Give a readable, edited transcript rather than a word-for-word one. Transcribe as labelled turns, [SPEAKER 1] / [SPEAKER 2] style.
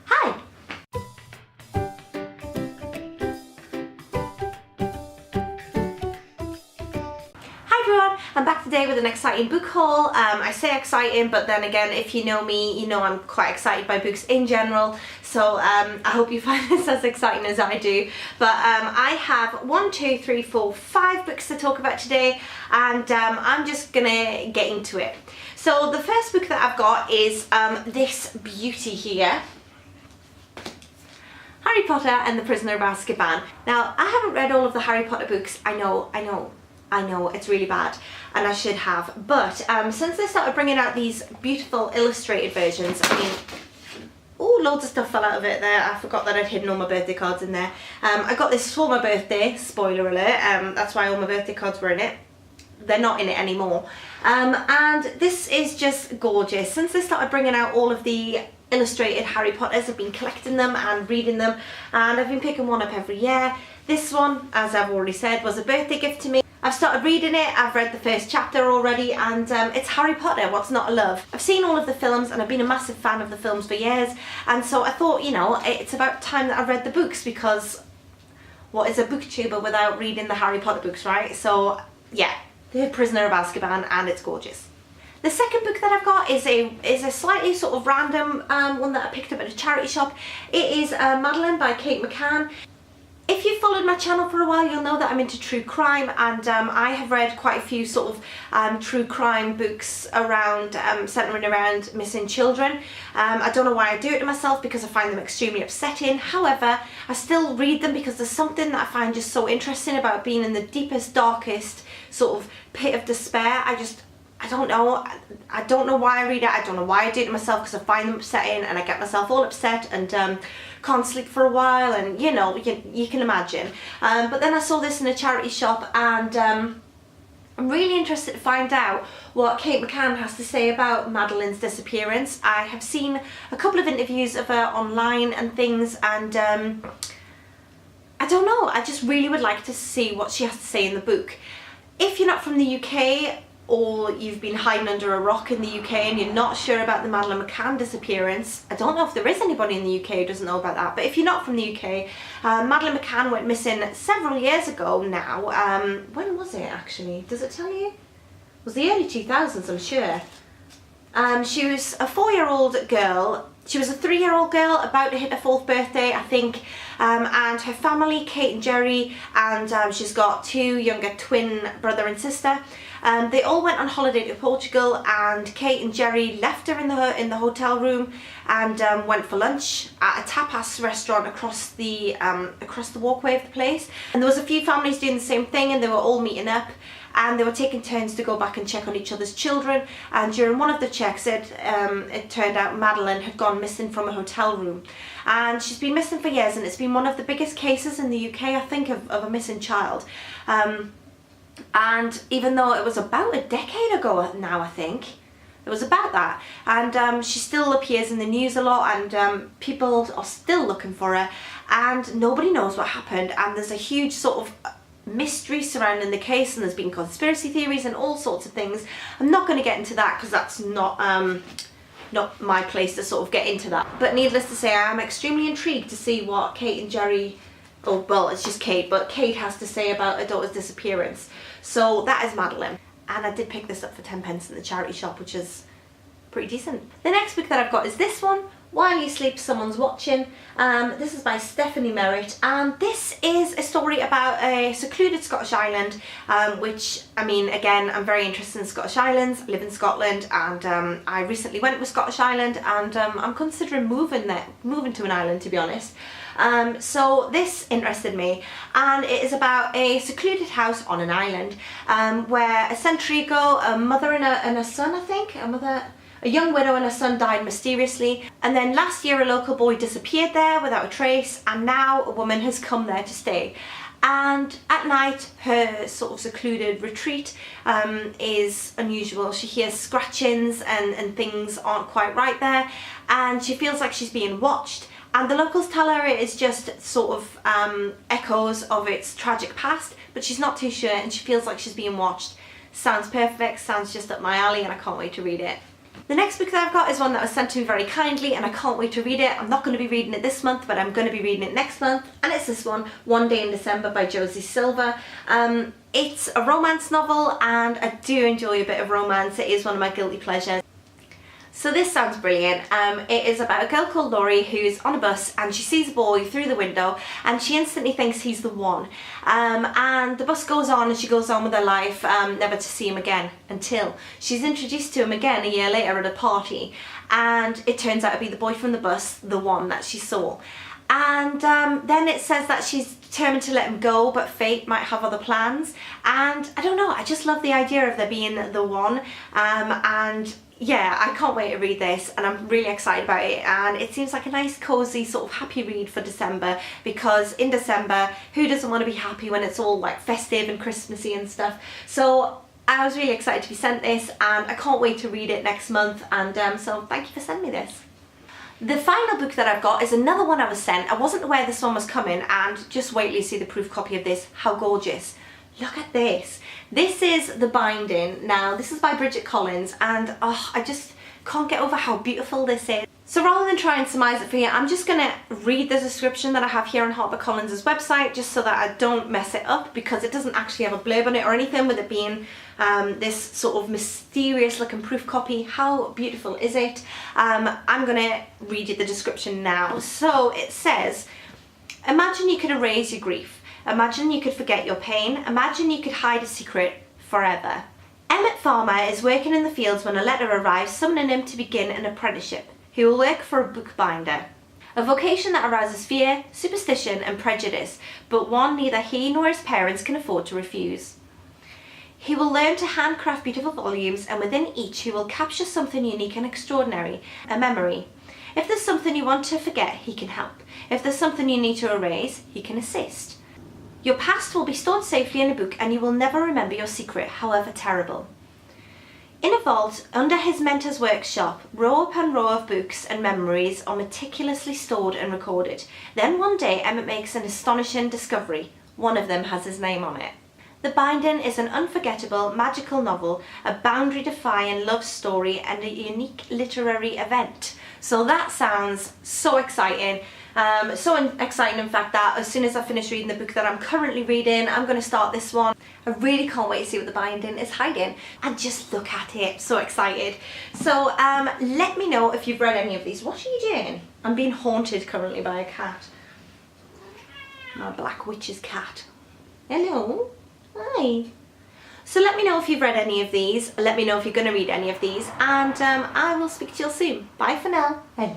[SPEAKER 1] Hi! Hi everyone, I'm back today with an exciting book haul. I say exciting, but then again, if you know me, you know I'm quite excited by books in general. So I hope you find this as exciting as I do. But I have 5 books to talk about today, and I'm just gonna get into it. So the first book that I've got is this beauty here. Harry Potter and the Prisoner of Azkaban. Now, I haven't read all of the Harry Potter books. I know, it's really bad, and I should have. But since they started bringing out these beautiful illustrated versions, I mean, oh, loads of stuff fell out of it there. I forgot that I'd hidden all my birthday cards in there. I got this for my birthday, spoiler alert. That's why all my birthday cards were in it. They're not in it anymore. And this is just gorgeous. Since they started bringing out all of the illustrated Harry Potters, I've been collecting them and reading them, and I've been picking one up every year. This one, as I've already said, was a birthday gift to me. I've started reading it, I've read the first chapter already, and it's Harry Potter, what's not to love? I've seen all of the films, and I've been a massive fan of the films for years, and so I thought, you know, it's about time that I read the books, because what is a booktuber without reading the Harry Potter books, right? So yeah, The Prisoner of Azkaban, and it's gorgeous. The second book that I've got is a slightly sort of random one that I picked up at a charity shop. It is Madeline by Kate McCann. If you've followed my channel for a while, you'll know that I'm into true crime, and I have read quite a few sort of true crime books around, centering around missing children. I don't know why I do it to myself, because I find them extremely upsetting. However, I still read them because there's something that I find just so interesting about being in the deepest, darkest sort of pit of despair. I don't know why I read it. I don't know why I do it to myself, because I find them upsetting and I get myself all upset and can't sleep for a while, and you know, you can imagine. But then I saw this in a charity shop, and I'm really interested to find out what Kate McCann has to say about Madeline's disappearance. I have seen a couple of interviews of her online and things, and I don't know, I just really would like to see what she has to say in the book. If you're not from the UK, or you've been hiding under a rock in the UK and you're not sure about the Madeline McCann disappearance, I don't know if there is anybody in the UK who doesn't know about that, but if you're not from the UK, Madeline McCann went missing several years ago now. When was it actually? Does it tell you? It was the early 2000s, I'm sure. She was a 4-year-old girl. She was a 3-year-old girl about to hit her 4th birthday, I think, and her family, Kate and Jerry, and she's got 2 younger twin brother and sister. They all went on holiday to Portugal, and Kate and Jerry left her in the hotel room and went for lunch at a tapas restaurant across the walkway of the place. And there was a few families doing the same thing, and they were all meeting up, and they were taking turns to go back and check on each other's children. And during one of the checks, it turned out Madeline had gone missing from a hotel room, and she's been missing for years, and it's been one of the biggest cases in the UK, I think, of a missing child. And even though it was about a decade ago now, I think, it was about that, and she still appears in the news a lot, and people are still looking for her, and nobody knows what happened, and there's a huge sort of mystery surrounding the case, and there's been conspiracy theories and all sorts of things. I'm not going to get into that, because that's not my place to sort of get into that. But needless to say, I am extremely intrigued to see what Kate and Jerry, oh well, it's just Kate, but Kate has to say about her daughter's disappearance. So that is Madeline, and I did pick this up for 10 pence in the charity shop, which is pretty decent. The next book that I've got is this one, While You Sleep Someone's Watching. This is by Stephanie Merritt, and this is a story about a secluded Scottish island, which, I mean, again, I'm very interested in Scottish islands. I live in Scotland, and I recently went to a Scottish island, and I'm considering moving to an island, to be honest. So this interested me, and it is about a secluded house on an island, where a century ago a mother and a son, I think, a young widow and her son died mysteriously, and then last year a local boy disappeared there without a trace, and now a woman has come there to stay. And at night, her sort of secluded retreat is unusual. She hears scratchings and things aren't quite right there, and she feels like she's being watched. And the locals tell her it is just sort of echoes of its tragic past, but she's not too sure, and she feels like she's being watched. Sounds perfect, sounds just up my alley, and I can't wait to read it. The next book that I've got is one that was sent to me very kindly, and I can't wait to read it. I'm not going to be reading it this month, but I'm going to be reading it next month, and it's this one, One Day in December by Josie Silver. It's a romance novel, and I do enjoy a bit of romance. It is one of my guilty pleasures. So this sounds brilliant. It is about a girl called Laurie who's on a bus and she sees a boy through the window and she instantly thinks he's the one. And the bus goes on and she goes on with her life, never to see him again, until she's introduced to him again a year later at a party, and it turns out to be the boy from the bus, the one that she saw. And then it says that she's determined to let him go, but fate might have other plans. And I don't know, I just love the idea of there being the one. And yeah, I can't wait to read this, and I'm really excited about it. And it seems like a nice, cozy, sort of happy read for December, because in December, who doesn't want to be happy when it's all like festive and Christmassy and stuff? So I was really excited to be sent this, and I can't wait to read it next month. And so thank you for sending me this. The final book that I've got is another one I was sent. I wasn't aware this one was coming, and just wait till you see the proof copy of this. How gorgeous. Look at this. This is the binding. Now, this is by Bridget Collins, and oh, I just can't get over how beautiful this is. So rather than try and surmise it for you, I'm just going to read the description that I have here on HarperCollins' website, just so that I don't mess it up, because it doesn't actually have a blurb on it or anything, with it being this sort of mysterious looking proof copy. How beautiful is it? I'm going to read you the description now. So it says, imagine you could erase your grief. Imagine you could forget your pain. Imagine you could hide a secret forever. Emmett Farmer is working in the fields when a letter arrives summoning him to begin an apprenticeship. He will work for a bookbinder. A vocation that arouses fear, superstition and prejudice, but one neither he nor his parents can afford to refuse. He will learn to handcraft beautiful volumes, and within each he will capture something unique and extraordinary, a memory. If there's something you want to forget, he can help. If there's something you need to erase, he can assist. Your past will be stored safely in a book, and you will never remember your secret, however terrible. In a vault, under his mentor's workshop, row upon row of books and memories are meticulously stored and recorded. Then one day, Emmett makes an astonishing discovery. One of them has his name on it. The Binding is an unforgettable, magical novel, a boundary-defying love story, and a unique literary event. So that sounds so exciting. So exciting, in fact, that as soon as I finish reading the book that I'm currently reading, I'm going to start this one. I really can't wait to see what the Binding is hiding. And just look at it, so excited. So let me know if you've read any of these. What are you doing? I'm being haunted currently by a cat. My black witch's cat. Hello. Hi. So let me know if you've read any of these. Let me know if you're going to read any of these. And I will speak to you soon. Bye for now. Hello.